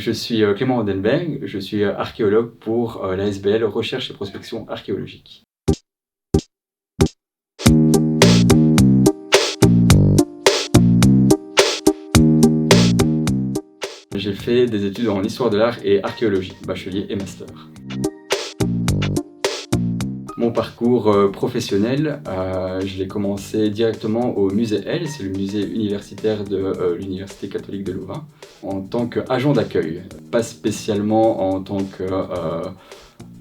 Je suis Clément Rodenberg, je suis archéologue pour l'ASBL Recherche et Prospection Archéologique. J'ai fait des études en histoire de l'art et archéologie, bachelier et master. Mon parcours professionnel, je l'ai commencé directement au musée L, c'est le musée universitaire de l'Université catholique de Louvain, en tant qu'agent d'accueil, pas spécialement en tant que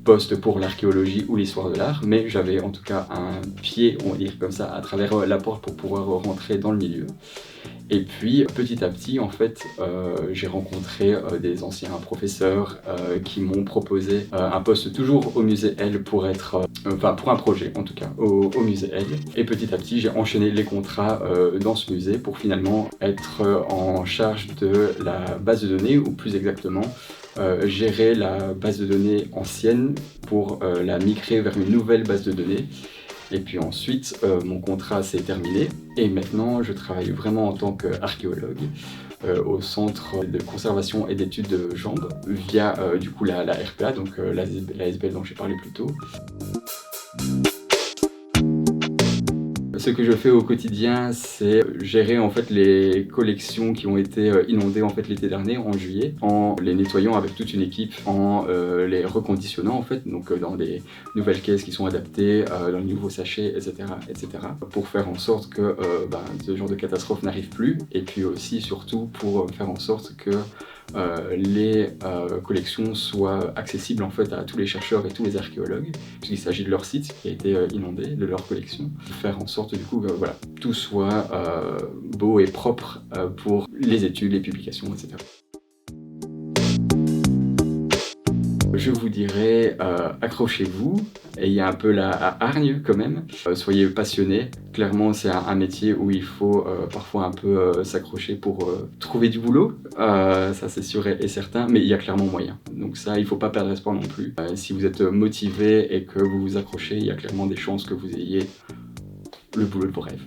poste pour l'archéologie ou l'histoire de l'art, mais j'avais en tout cas un pied, on va dire comme ça, à travers la porte pour pouvoir rentrer dans le milieu. Et puis petit à petit, en fait, j'ai rencontré des anciens professeurs qui m'ont proposé un poste toujours au musée L pour être, pour un projet en tout cas, au musée L. Et petit à petit, j'ai enchaîné les contrats dans ce musée pour finalement être en charge de la base de données, ou plus exactement, gérer la base de données ancienne pour la migrer vers une nouvelle base de données. Et puis ensuite, mon contrat s'est terminé et maintenant je travaille vraiment en tant qu'archéologue au Centre de conservation et d'études de Jambes via du coup la RPA, donc l'ASBL dont j'ai parlé plus tôt. Ce que je fais au quotidien, c'est gérer en fait les collections qui ont été inondées en fait l'été dernier, en juillet, en les nettoyant avec toute une équipe, en les reconditionnant en fait, donc dans des nouvelles caisses qui sont adaptées, dans les nouveaux sachets, etc., pour faire en sorte que ce genre de catastrophe n'arrive plus, et puis aussi surtout pour faire en sorte que les collections soient accessibles en fait à tous les chercheurs et tous les archéologues, puisqu'il s'agit de leur site qui a été inondé, de leur collection. Faire en sorte du coup que voilà, tout soit beau et propre pour les études, les publications, etc. Je vous dirais, accrochez-vous, ayez un peu la hargne quand même, soyez passionnés. Clairement, c'est un métier où il faut parfois un peu s'accrocher pour trouver du boulot, ça c'est sûr et certain, mais il y a clairement moyen. Donc ça, il ne faut pas perdre espoir non plus. Si vous êtes motivé et que vous vous accrochez, il y a clairement des chances que vous ayez le boulot de vos rêves.